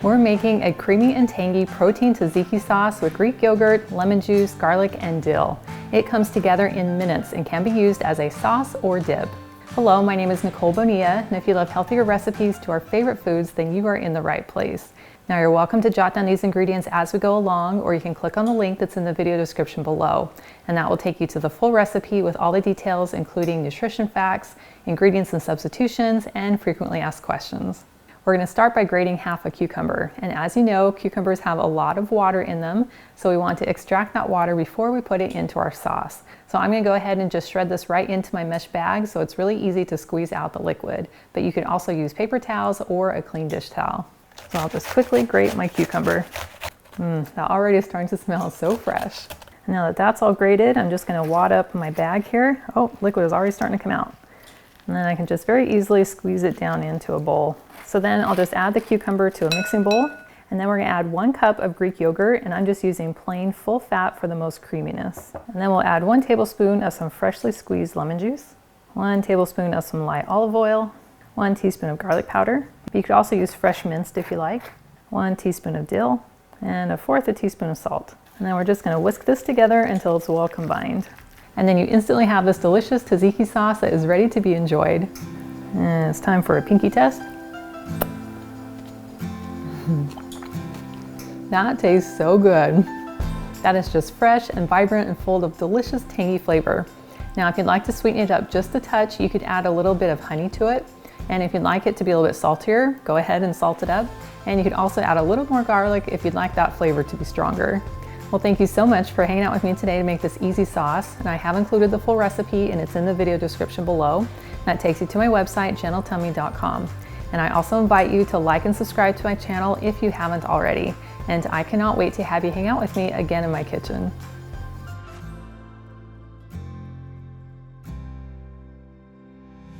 We're making a creamy and tangy protein tzatziki sauce with Greek yogurt, lemon juice, garlic, and dill. It comes together in minutes and can be used as a sauce or dip. Hello, my name is Nicole Bonilla, and if you love healthier recipes to our favorite foods, then you are in the right place. Now you're welcome to jot down these ingredients as we go along, or you can click on the link that's in the video description below, and that will take you to the full recipe with all the details, including nutrition facts, ingredients and substitutions, and frequently asked questions. We're going to start by grating half a cucumber, and as you know, cucumbers have a lot of water in them, so we want to extract that water before we put it into our sauce. So I'm going to go ahead and just shred this right into my mesh bag, so it's really easy to squeeze out the liquid, but you can also use paper towels or a clean dish towel. So I'll just quickly grate my cucumber. That already is starting to smell so fresh. And now that that's all grated, I'm just going to wad up my bag here. Oh, liquid is already starting to come out. And then I can just very easily squeeze it down into a bowl. So then I'll just add the cucumber to a mixing bowl, and then we're going to add 1 cup of Greek yogurt, and I'm just using plain full fat for the most creaminess. And then we'll add 1 tablespoon of some freshly squeezed lemon juice, 1 tablespoon of some light olive oil, 1 teaspoon of garlic powder. You could also use fresh minced if you like, 1 teaspoon of dill, and 1/4 teaspoon of salt. And then we're just going to whisk this together until it's well combined. And then you instantly have this delicious tzatziki sauce that is ready to be enjoyed. And it's time for a pinky test. That tastes so good. That is just fresh and vibrant and full of delicious tangy flavor. Now, if you'd like to sweeten it up just a touch, you could add a little bit of honey to it. And if you'd like it to be a little bit saltier, go ahead and salt it up. And you could also add a little more garlic if you'd like that flavor to be stronger. Well, thank you so much for hanging out with me today to make this easy sauce. And I have included the full recipe, and it's in the video description below. That takes you to my website, gentletummy.com. And I also invite you to like and subscribe to my channel if you haven't already. And I cannot wait to have you hang out with me again in my kitchen.